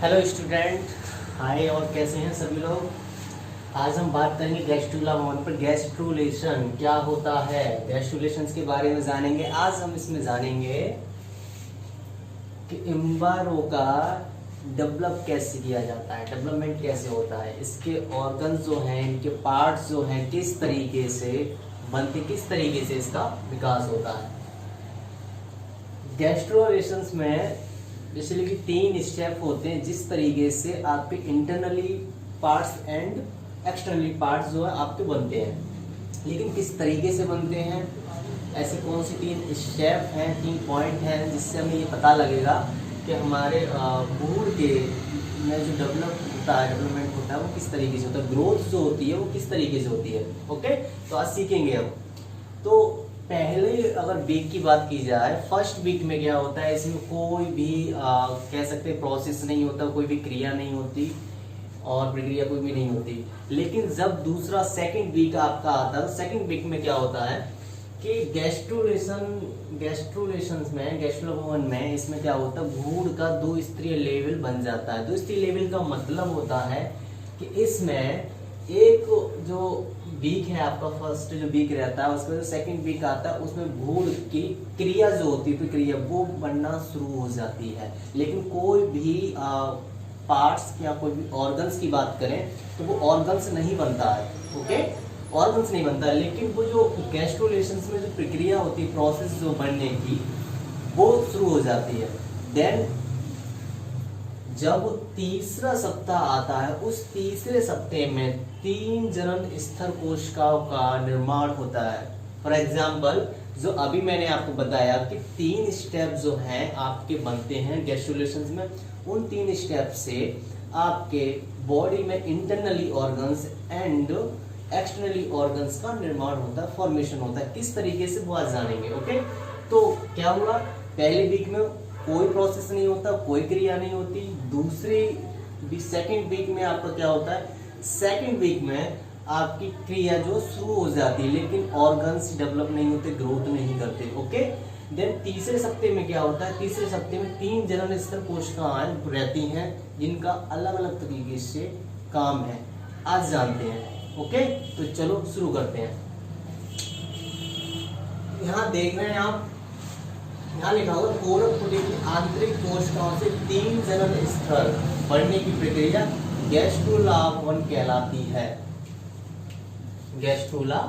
Hello student, हाय। और कैसे हैं सभी लोग। आज हम बात करेंगे गैस्ट्रुला वन पर। गैस्ट्रुलेशन क्या होता है, गैस्ट्रुलेशन के बारे में जानेंगे। आज हम इसमें जानेंगे कि इम्बारो का डेवलप कैसे किया जाता है, डेवलपमेंट कैसे होता है, इसके ऑर्गन्स जो हैं, इनके पार्ट्स जो हैं किस तरीके से बनते, किस तरीके से इसका विकास होता है। गैस्ट्रुलेशन में बेसिकली 3 स्टेप होते हैं जिस तरीके से आपके internally parts and externally parts जो है आपके बनते हैं। लेकिन किस तरीके से बनते हैं, ऐसे कौन से 3 स्टेप हैं, 3 पॉइंट हैं जिससे हमें ये पता लगेगा कि हमारे भ्रूण के में जो डेवलपमेंट होता है वो किस तरीके से होता है, ग्रोथ जो होती है वो किस तरीके से होती है। ओके, तो आज सीखेंगे हम। तो पहले अगर वीक की बात की जाए, फर्स्ट वीक में क्या होता है, इसमें कोई भी कह सकते हैं प्रोसेस नहीं होता, कोई भी क्रिया नहीं होती और प्रक्रिया कोई भी नहीं होती। लेकिन जब दूसरा सेकंड वीक आपका आता है, सेकंड वीक में क्या होता है कि गैस्ट्रुलेशन में, गैस्ट्रुला में इसमें क्या होता है, भ्रूण का 2 स्तरीय लेवल बन जाता है। 2 स्तरीय लेवल का मतलब होता है कि इसमें एक जो वीक है आपका, फर्स्ट जो वीक रहता है, उसका जो सेकंड वीक आता है उसमें भ्रूण की क्रिया जो होती है, प्रक्रिया वो बनना शुरू हो जाती है। लेकिन कोई भी पार्ट्स या कोई भी ऑर्गन्स की बात करें तो वो ऑर्गन्स नहीं बनता है। ओके, ऑर्गन्स नहीं बनता है। लेकिन वो जो गैस्ट्रुलेशन में जो प्रक्रिया होती है, प्रोसेस जो बनने की, वो शुरू हो जाती है। देन जब तीसरा सप्ताह आता है, उस तीसरे सप्ताह में 3 जनन स्तर कोशिकाओं का निर्माण होता है। फॉर एग्जाम्पल, जो अभी मैंने आपको बताया कि 3 स्टेप जो हैं आपके बनते हैं गैस्ट्रुलेशन में, उन 3 स्टेप से आपके बॉडी में internally organs and externally organs का निर्माण होता है, फॉर्मेशन होता है। किस तरीके से वो आज जानेंगे। ओके, तो क्या हुआ, पहले वीक में कोई प्रोसेस नहीं होता, कोई क्रिया नहीं होती। दूसरी सेकंड वीक में आपका क्या होता है, सेकंड वीक में आपकी क्रिया जो शुरू हो जाती है, लेकिन ऑर्गन्स डेवलप नहीं होते, ग्रोथ नहीं करते। ओके, देन तीसरे सप्ताह में क्या होता है, तीसरे सप्ताह में 3 जनन स्तर कोशिकाएं रहती हैं जिनका अलग अलग तरीके से काम है। आज जानते हैं। ओके, तो चलो शुरू करते हैं। यहाँ देख रहे हैं आप, यहाँ लिखा होगा कोरक पुटे की आंतरिक कोशिकाओं से 3 जनन स्तर बढ़ने की प्रक्रिया गैस्ट्रुला भवन कहलाती है। गैस्ट्रुला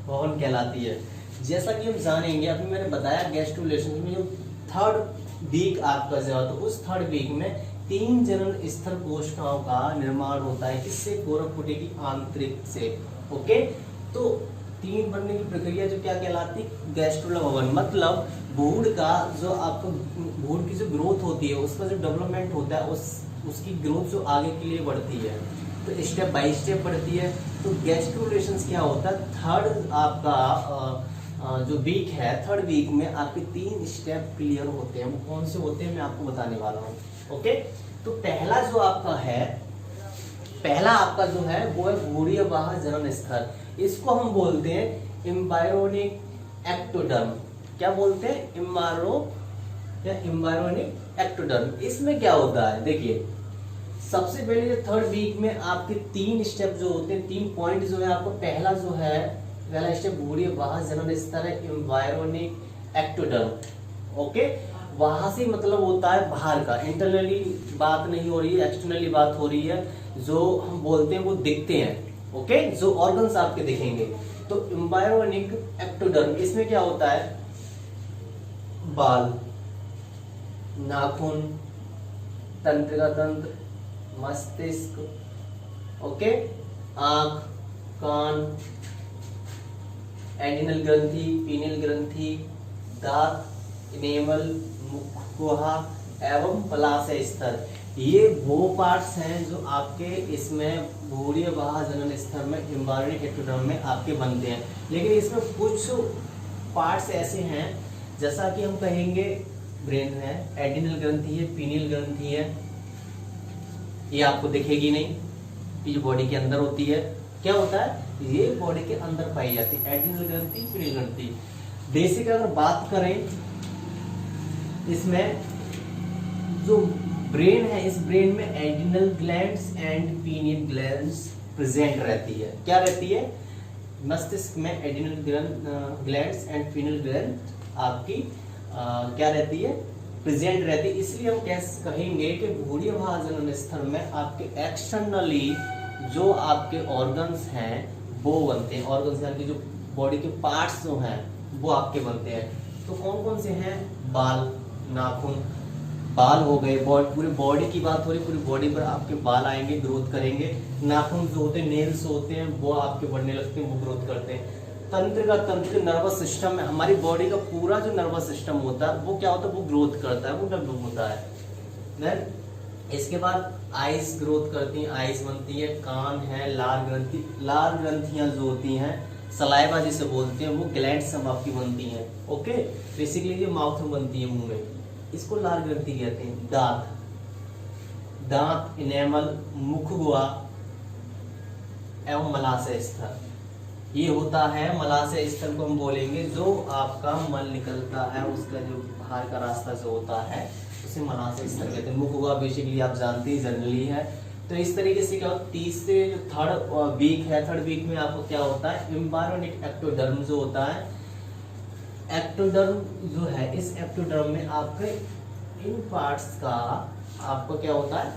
भवन कहलाती है। जैसा कि हम जानेंगे, अभी मैंने बताया गैस्ट्रुलेशन में जो थर्ड वीक आपका जो है, तो उस थर्ड वीक में 3 जनन स्तर कोशिकाओं का निर्माण होता है। किससे, कोरक पुटे की आंतरिक से। ओके, तो 3 बनने की प्रक्रिया जो क्या कहलाती है, गैस्ट्रुला भवन। मतलब भ्रूण का जो आपको, भ्रूण की जो ग्रोथ होती है, उसका जो डेवलपमेंट होता है, उसकी ग्रोथ जो आगे के लिए बढ़ती है, तो स्टेप बाय स्टेप बढ़ती है। तो गैस्ट्रुलेशन क्या होता है, थर्ड आपका जो वीक है, थर्ड वीक में आपके 3 स्टेप क्लियर होते हैं। वो कौन से होते हैं मैं आपको बताने वाला हूँ। ओके, तो पहला जो आपका है, पहला आपका जो है वो है भ्रूणीय बाह्य जनन स्तर। इसको हम बोलते हैं एम्ब्रायोनिक एक्टोडर्म। क्या बोलते हैं, एम्ब्रायोनिक एक्टोडर्म। इसमें क्या होता है, देखिए सबसे पहले थर्ड वीक में आपके 3 स्टेप जो होते हैं, 3 पॉइंट जो है आपको, पहला जो है, पहला स्टेप भ्रूणीय बाह्य जनन स्तर है, एम्ब्रायोनिक एक्टोडर्म। ओके, वहां से मतलब होता है बाहर का, इंटरनली बात नहीं हो रही है, एक्सटर्नली बात हो रही है। जो हम बोलते हैं वो दिखते हैं। ओके, जो ऑर्गन्स आपके दिखेंगे। तो एम्ब्रायोनिक एक्टोडर्म, इसमें क्या होता है, बाल, नाखून, तंत्रिका तंत्र, मस्तिष्क, ओके, आंख, कान, एडिनल ग्रंथि, पीनियल ग्रंथि, दांत, इनेमल, मुखगुहा एवं पलाशय स्तर। ये वो पार्ट्स हैं जो आपके इसमें भ्रूणीय बाह्य जनन स्तर में, एम्ब्रायोनिक एक्टोडर्म में आपके बनते हैं। लेकिन इसमें कुछ पार्ट्स ऐसे हैं, जैसा कि हम कहेंगे ब्रेन है, एडिनल ग्रंथि है, पीनियल ग्रंथि है, ये आपको दिखेगी नहीं, ये बॉडी के अंदर होती है। क्या होता है, ये बॉडी के अंदर पाई जाती है, एडिनल ग्रंथि, पीनियल ग्रंथि। बेसिक अगर बात करें इसमें जो ब्रेन है, इस ब्रेन में adrenal glands and pineal glands present रहती है। क्या रहती है? मस्तिष्क में adrenal glands and pineal gland आपकी क्या रहती है? प्रेजेंट रहती है। इसलिए हम कहेंगे कि भूरी भाजन स्थल में आपके एक्सटर्नली जो आपके ऑर्गन्स हैं वो बनते हैं। ऑर्गन्स यानी कि जो बॉडी के पार्ट्स जो हैं वो आपके बनते हैं। तो कौन कौन से हैं? बाल, नाखून, बाल हो गए, पूरी बॉडी की बात हो रही, पूरी बॉडी पर आपके बाल आएंगे, ग्रोथ करेंगे। नाखून जो होते हैं, नेल्स होते हैं, वो आपके बढ़ने लगते हैं, वो ग्रोथ करते हैं। तंत्र नर्वस सिस्टम में हमारी बॉडी का पूरा जो नर्वस सिस्टम होता है वो क्या होता है? वो ग्रोथ करता है, वो डेवलप होता है। देन इसके बाद आइज ग्रोथ करती हैं, आइज बनती है। कान है, लार ग्रंथियां जो होती हैं, सलाइवा जिसे बोलते हैं, वो ग्लैंड्स सब आपकी बनती हैं। ओके, बेसिकली ये माउथ में बनती है, मुंह में, इसको लार ग्रंथि कहते हैं। दांत, इनेमल, मुखगुआ एवं मलाशय स्थल, ये होता है मलाशय स्थल को हम बोलेंगे। जो आपका मल निकलता है उसका जो बाहर का रास्ता जो होता है उसे मलाशय स्थल कहते हैं। मुखगुआ बेसिकली आप जानते ही जनरली है। तो इस तरीके से क्या होता है? तीसरे जो थर्ड वीक है, थर्ड वीक में आपको क्या होता है? एम्ब्रायोनिक एक्टोडर्म जो होता है। एक्टोडर्म जो है, इस एक्टोडर्म में आपके इन पार्ट्स का आपको क्या होता है?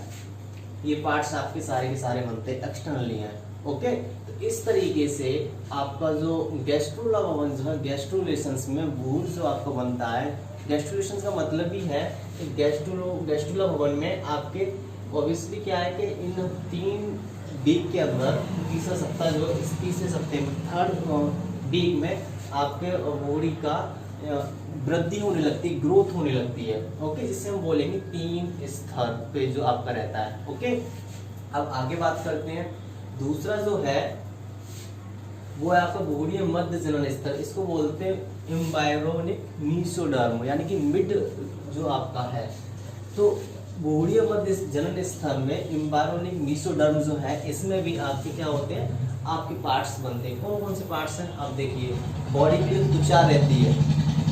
ये पार्ट्स आपके सारे के सारे बनते हैं, एक्सटर्नली हैं। ओके, तो इस तरीके से आपका जो गैस्ट्रोला भवन जो है, गैस्ट्रुलेशंस में भूर जो आपको बनता है। गैस्ट्रुलेशंस का मतलब ही है कि गैस्ट्रोला भवन में आपके ऑब्वियसली क्या है कि इन 3 वीक के अंदर, तीसरा सप्ताह जो इस तीसरे सप्ताह में, थर्ड वीक में आपके बॉडी का वृद्धि होने लगती है, ग्रोथ होने लगती है। ओके, जिससे हम बोलेंगे 3 स्तर पे जो आपका रहता है। ओके, अब आगे बात करते हैं। दूसरा जो है वो है आपका बॉडी मध्य जनन स्तर, इसको बोलते हैं एम्ब्रायोनिक मीसोडर्म, यानी कि मिड जो आपका है। तो बॉडी मध्य जनन स्तर में एम्ब्रायोनिक मीसोडर्म जो है, इसमें भी आपके क्या होते हैं? आपके पार्ट्स बनते हैं। कौन कौन से पार्ट्स हैं? आप देखिए, बॉडी की जो त्वचा रहती है,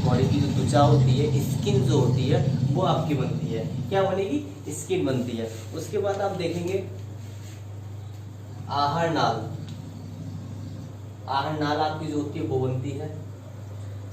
बॉडी की जो त्वचा होती है, स्किन जो होती है, वो आपकी बनती है। क्या बनेगी? स्किन बनती है। उसके बाद आप देखेंगे आहार नाल, आहार नाल आपकी जो होती है वो बनती है।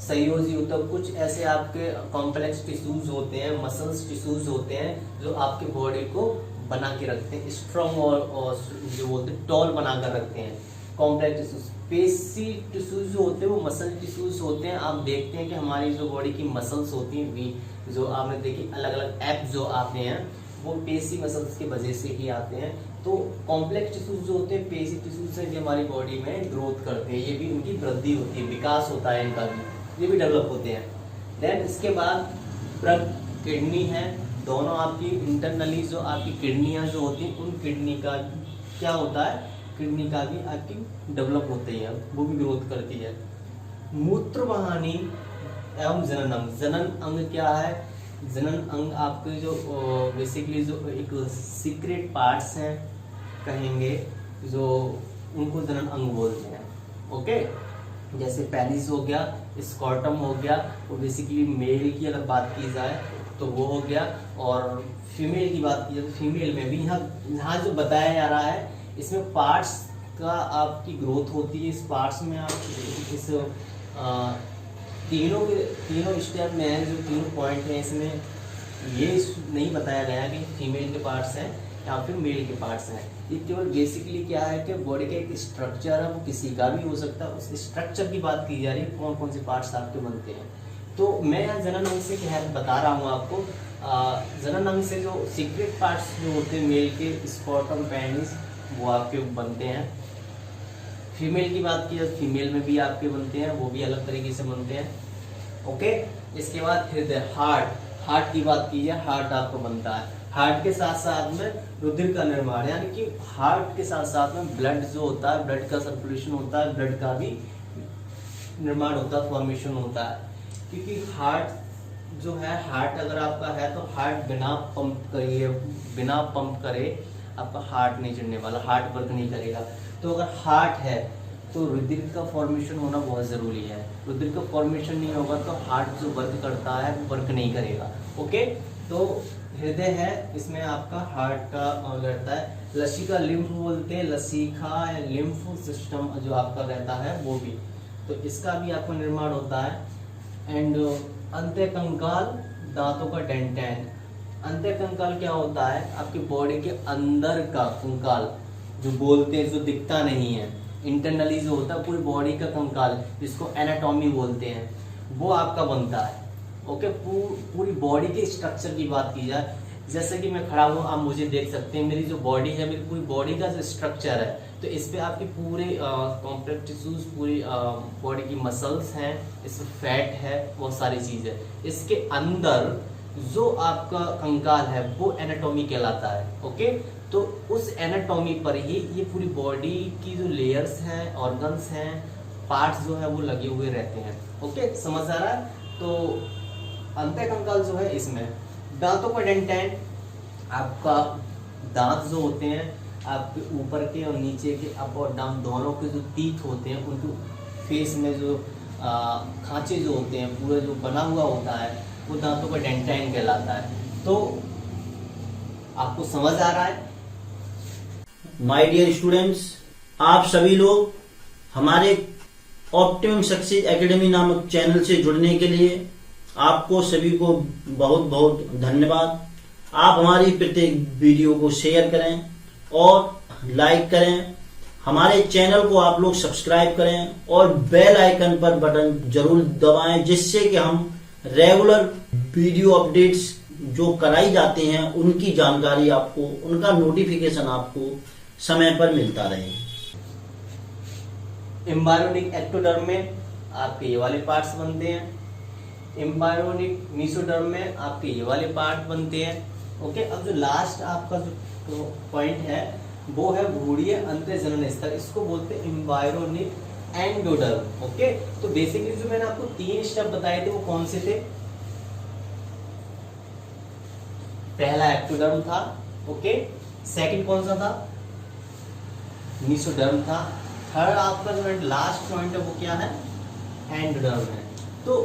संयोजी होता है, कुछ ऐसे आपके कॉम्प्लेक्स टिश्यूज होते हैं, मसल्स टिश्यूज होते हैं जो आपके बॉडी को बना के रखते हैं, स्ट्रॉन्ग और जो बोलते हैं टॉल बना कर रखते हैं। कॉम्प्लेक्स टिश्यूज, पेशी टिश्यूज जो होते हैं वो मसल टिश्यूज होते हैं। आप देखते हैं कि हमारी जो बॉडी की मसल्स होती हैं, जो आपने देखी अलग अलग एप जो आते हैं, वो पेशी मसल्स की वजह से ही आते हैं। तो कॉम्प्लेक्स टिश्यूज जो होते हैं, पेशी टिश्यूज से भी हमारी बॉडी में ग्रोथ करते हैं, ये भी उनकी वृद्धि होती है, विकास होता है इनका भी, ये भी डेवलप होते हैं। देन इसके बाद किडनी है, दोनों आपकी इंटरनली जो आपकी किडनियां जो होती हैं, उन किडनी का क्या होता है? किडनी का भी आपकी डेवलप होती है, वो भी ग्रोथ करती है। मूत्र वाहिनी एवं जनन अंग, जनन अंग क्या है? जनन अंग आपके जो बेसिकली जो एक सीक्रेट पार्ट्स हैं कहेंगे, जो उनको जनन अंग बोलते हैं। ओके, जैसे पेनिस हो गया, स्कॉर्टम हो गया, वो बेसिकली मेल की अगर बात की जाए तो वो हो गया, और फीमेल की बात की जाए तो फीमेल में भी यहाँ जो बताया जा रहा है, इसमें पार्ट्स का आपकी ग्रोथ होती है। इस पार्ट्स में आप इस तीनों स्टेप में है, जो तीनों पॉइंट हैं, इसमें ये नहीं बताया गया कि फीमेल के पार्ट्स हैं या फिर मेल के पार्ट्स हैं। ये केवल बेसिकली क्या है कि बॉडी का एक स्ट्रक्चर है, वो किसी का भी हो सकता है, उस स्ट्रक्चर की बात की जा रही है, कौन कौन से पार्ट्स आपके बनते हैं। तो मैं यहाँ जनन अंग से क्या बता रहा हूँ आपको। जनन अंग से जो सीक्रेट पार्ट्स जो होते हैं मेल के, स्कॉर्टम, पेनिस, वो आपके बनते हैं। फीमेल की बात की जाए, फीमेल में भी आपके बनते हैं, वो भी अलग तरीके से बनते हैं। ओके, इसके बाद हृदय, हार्ट की बात की जाए, हार्ट आपको बनता है। हार्ट के साथ साथ में रुधिर का निर्माण, यानी कि हार्ट के साथ साथ में ब्लड जो होता है, ब्लड का सर्कुलेशन होता है, ब्लड का भी निर्माण होता है, फॉर्मेशन होता है। क्योंकि हार्ट जो है, हार्ट अगर आपका है तो हार्ट बिना पंप करे आपका हार्ट नहीं चलने वाला, हार्ट वर्क नहीं करेगा। तो अगर हार्ट है तो रुधिर का फॉर्मेशन होना बहुत ज़रूरी है। रुधिर का फॉर्मेशन नहीं होगा तो हार्ट जो वर्क करता है वो वर्क नहीं करेगा। ओके, तो हृदय है, इसमें आपका हार्ट का रहता है। लसिका लिम्फ बोलते हैं, लसिका लिम्फ सिस्टम जो आपका रहता है वो भी, तो इसका भी आपका निर्माण होता है। एंड अंत्य कंकाल, दांतों का डेंटेन। अंत्य कंकाल क्या होता है? आपकी बॉडी के अंदर का कंकाल, जो बोलते हैं, जो दिखता नहीं है, इंटरनली जो होता है पूरी बॉडी का कंकाल, जिसको एनाटॉमी बोलते हैं, वो आपका बनता है। ओके, पूरी बॉडी के स्ट्रक्चर की बात की जाए, जैसे कि मैं खड़ा हूँ, आप मुझे देख सकते हैं, मेरी जो बॉडी है, मेरी पूरी बॉडी का जो स्ट्रक्चर है, तो इस पे आपकी पूरे कॉम्प्लेक्स टिश्यूज, पूरी बॉडी की मसल्स हैं, इसमें फैट है, बहुत सारी चीज़ है। इसके अंदर जो आपका कंकाल है वो एनाटॉमी कहलाता है। ओके, तो उस एनाटॉमी पर ही ये पूरी बॉडी की जो लेयर्स हैं, ऑर्गन्स हैं, पार्ट्स जो है वो लगे हुए रहते हैं। ओके, समझ आ रहा है? तो अंत्य कंकाल जो है इसमें, दांतों का डेंटेन, आपका दांत जो होते हैं आपके ऊपर के और नीचे के, अप और डाउन दोनों के जो टीथ होते हैं, उनके फेस में जो खांचे जो होते हैं, पूरा जो बना हुआ होता है, वो दांतों का डेंटेन कहलाता है। तो आपको समझ आ रहा है? माय डियर स्टूडेंट्स, आप सभी लोग हमारे ऑप्टिमम सक्सेस एकेडमी नामक चैनल से जुड़ने के लिए आपको सभी को बहुत बहुत धन्यवाद। आप हमारी प्रत्येक वीडियो को शेयर करें और लाइक करें, हमारे चैनल को आप लोग सब्सक्राइब करें और बेल आइकन पर बटन जरूर दबाएं, जिससे कि हम रेगुलर वीडियो अपडेट्स जो कराई जाते हैं उनकी जानकारी आपको, उनका नोटिफिकेशन आपको समय पर मिलता रहे। एम्ब्रायोनिक एक्टोडर्म में आपके ये वाले पार्ट्स बनते हैं, एम्ब्रायोनिक मेसोडर्म में आपके ये वाले पार्ट बनते हैं। ओके, अब जो लास्ट आपका जो पॉइंट है वो है भ्रूणीय अंत्य जनन स्तर, इसको बोलते हैं एम्ब्रायोनिक एंडोडर्म। ओके, तो बेसिकली जो मैंने आपको 3 स्टेप बताए थे वो कौन से थे? पहला एक्टोडर्म था। ओके, सेकंड कौन सा था? मेसोडर्म था। थर्ड आपका जो लास्ट पॉइंट है वो क्या है? एंडोडर्म है। तो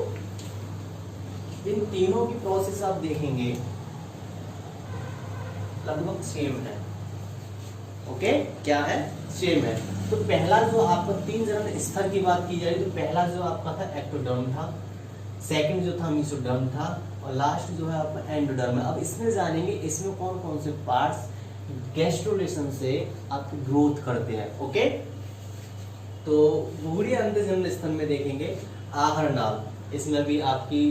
इन तीनों की प्रोसेस आप देखेंगे लगभग सेम है। ओके, क्या है? सेम है। तो पहला जो आपका 3 जनन स्तर की बात की जाए तो पहला जो आपका था एक्टोडर्म था, सेकंड जो था मेसोडर्म था, और लास्ट जो है आपका एंडोडर्म है। अब इसमें जानेंगे इसमें कौन कौन से पार्ट्स गैस्ट्रुलेशन से आपकी ग्रोथ करते हैं। ओके, तो भ्रूणीय अंत्य जनन स्तर में देखेंगे आहार नाल, इसमें भी आपकी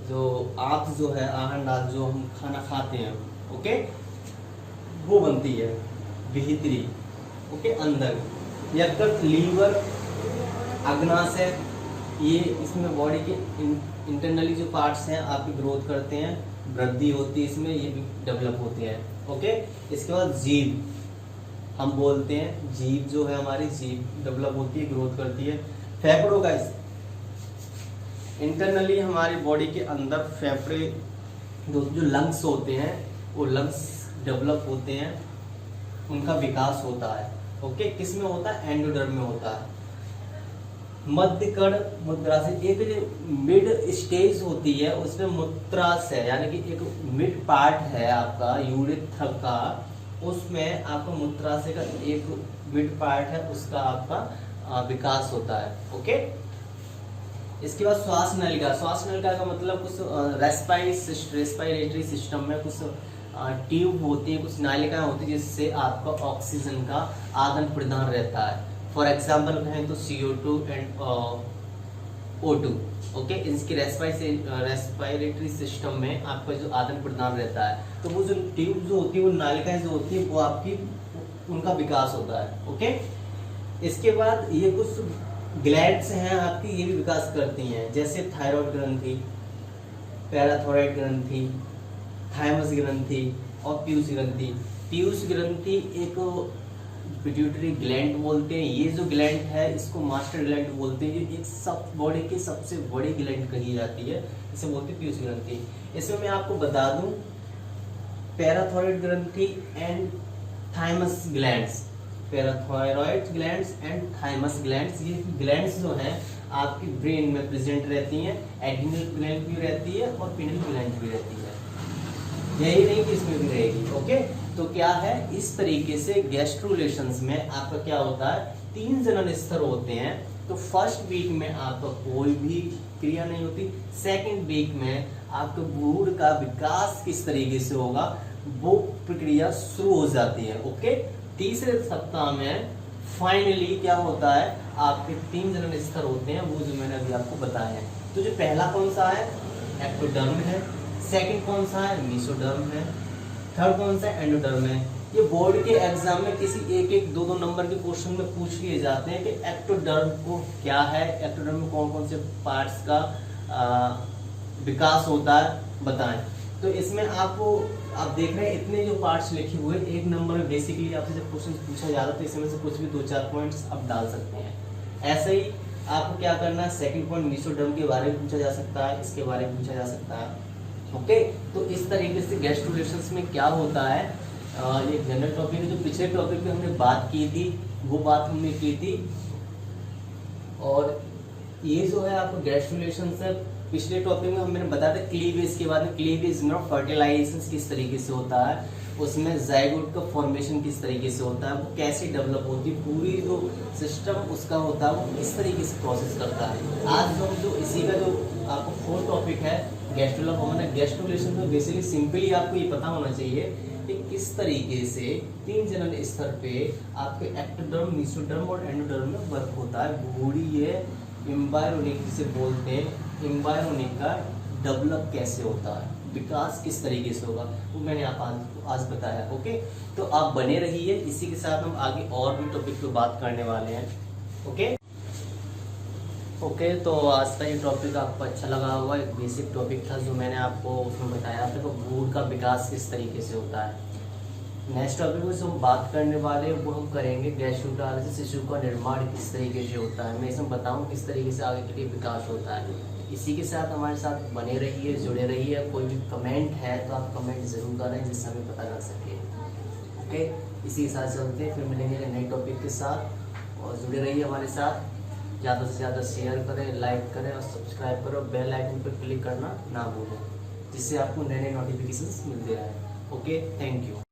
जो आंत जो है, आहार नाल जो हम खाना खाते हैं, ओके, वो बनती है भीतरी, ओके, अंदर। यकृत, लीवर, अग्नाशय, ये इसमें बॉडी के इंटरनली जो पार्ट्स हैं आपकी ग्रोथ करते हैं, वृद्धि होती है इसमें, ये भी डेवलप होते हैं। ओके, इसके बाद जीभ, हम बोलते हैं जीभ जो है हमारी, जीभ डेवलप होती है, ग्रोथ करती है। फेफड़ों का इंटरनली हमारी बॉडी के अंदर फेफड़े जो लंग्स होते हैं वो लंग्स डेवलप होते हैं, उनका विकास होता है। ओके, किस में होता है? एंडोडर्म में होता है। मध्यकर्ण मूत्राशय, एक जो मिड स्टेज होती है उसमें मूत्राशय यानी कि एक मिड पार्ट है आपका यूरेथ्रा का, उसमें आपका मूत्राशय का एक मिड पार्ट है, उसका आपका विकास होता है। ओके, इसके बाद श्वास नलिका। श्वास नलिका का मतलब कुछ रेस्पिरेटरी सिस्टम में कुछ ट्यूब होती है, कुछ नालिकाएं होती है, जिससे आपका ऑक्सीजन का आदान प्रदान रहता है। फॉर एग्जाम्पल कहें तो CO2 एंड O2। ओके, इसकी रेस्पिरेटरी सिस्टम में आपका जो आदान प्रदान रहता है, तो वो जो ट्यूब जो होती है, वो नालिकाएं जो होती है, वो आपकी उनका विकास होता है। ओके, इसके बाद ये कुछ ग्लैंड्स हैं आपकी, ये भी विकास करती हैं, जैसे थायराइड ग्रंथि, पैराथायराइड ग्रंथि, थाइमस ग्रंथि और पीयूष ग्रंथि। पीयूष ग्रंथि एक पिट्यूटरी ग्लैंड बोलते हैं, ये जो ग्लैंड है इसको मास्टर ग्लैंड बोलते हैं, ये एक सब बॉडी की सबसे बड़ी ग्लैंड कही जाती है, इसे बोलते हैं पीयूष ग्रंथि। इसमें मैं आपको बता दूं पैराथायराइड ग्रंथि and thymus glands, parathyroid glands and thymus glands, ये ग्लैंड्स जो हैं आपकी ब्रेन में प्रेजेंट रहती हैं, एड्रिनल ग्लैंड भी रहती है और पिनियल ग्लैंड भी रहती है। यही नहीं कि इसमें भी रहेगी। ओके, तो क्या है, इस तरीके से गैस्ट्रुलेशंस में आपका क्या होता है, 3 जनन स्तर होते हैं। तो फर्स्ट वीक में आपका कोई भी क्रिया नहीं होती, सेकंड वीक में आपके भ्रूण का विकास किस तरीके से होगा वो प्रक्रिया शुरू हो जाती है। ओके, तीसरे सप्ताह में फाइनली क्या होता है, आपके 3 जनन स्तर होते हैं, वो जो मैंने अभी आपको बताया है। तो जो पहला कौन सा है, एक्टोडर्म है, सेकंड कौन सा है, मेसोडर्म है, थर्ड कौन सा है, एंडोडर्म है। ये बोर्ड के एग्जाम में किसी एक 2 नंबर के क्वेश्चन में पूछ लिए जाते हैं कि एक्टोडर्म को क्या है, एक्टोडर्म में कौन कौन से पार्ट्स का विकास होता है बताएं। तो इसमें आपको आप देख रहे हैं इतने जो पार्ट्स लिखे हुए, 1 नंबर में बेसिकली आपसे जब क्वेश्चन पूछा जाता है तो इसमें से कुछ भी 2-4 पॉइंट्स आप डाल सकते हैं। ऐसे ही आपको क्या करना है, सेकंड पॉइंट मेसोडर्म के बारे में पूछा जा सकता है, इसके बारे में पूछा जा सकता है। ओके, तो इस तरीके से गैस्ट्रुलेशंस में क्या होता है, ये जनरल टॉपिक है। जो पिछले टॉपिक में हमने बात की थी वो बात हमने की थी, और ये जो है आपको गैस्ट्रुलेशंस है, पिछले टॉपिक में हमने बताया था क्लीवेज के बारे में, क्लीवेज में फर्टिलाइजेशन किस तरीके से होता है, उसमें जाइगोट का फॉर्मेशन किस तरीके से होता है, वो कैसे डेवलप होती है, पूरी जो सिस्टम उसका होता है वो किस तरीके से प्रोसेस करता है। आज हम जो इसी का जो आपको 4th टॉपिक है गैस्ट्रुलर फॉर्मेशन। गैस्ट्रुलेशन में बेसिकली सिंपली आपको ये पता होना चाहिए कि किस तरीके से 3 जनन स्तर पे आपके एक्टोडर्म, मेसोडर्म और एंडोडर्म में वर्क होता है। बॉडी ये एम्ब्रायोनिक जिसे बोलते हैं, एम्ब्रायोनिक का डेवलप कैसे होता है, विकास किस तरीके से होगा, वो मैंने आप आज बताया। ओके, तो आप बने रहिए, इसी के साथ हम आगे और भी टॉपिक पे बात करने वाले हैं। ओके, तो आज का ये टॉपिक आपको अच्छा लगा होगा। एक बेसिक टॉपिक था जो मैंने आपको उसमें बताया था, तो भ्रूण का विकास किस तरीके से होता है। नेक्स्ट टॉपिक में जो हम बात करने वाले हैं वो हम करेंगे गैस्ट्रोकाल से शिशु का निर्माण किस तरीके से होता है, मैं इसमें बताऊँ किस तरीके से आगे के लिए विकास होता है। इसी के साथ हमारे साथ बने रहिए, जुड़े रहिए। कोई भी कमेंट है तो आप कमेंट जरूर करें जिससे हमें पता लग सके। ओके, इसी के साथ चलते हैं, फिर मिलेंगे नए टॉपिक के साथ, और जुड़े रहिए हमारे साथ। ज़्यादा से ज़्यादा शेयर करें, लाइक करें और सब्सक्राइब करें, बेल आइकन पर क्लिक करना ना भूलें, जिससे आपको नए नए नोटिफिकेशंस मिलते रहें। Okay, thank you.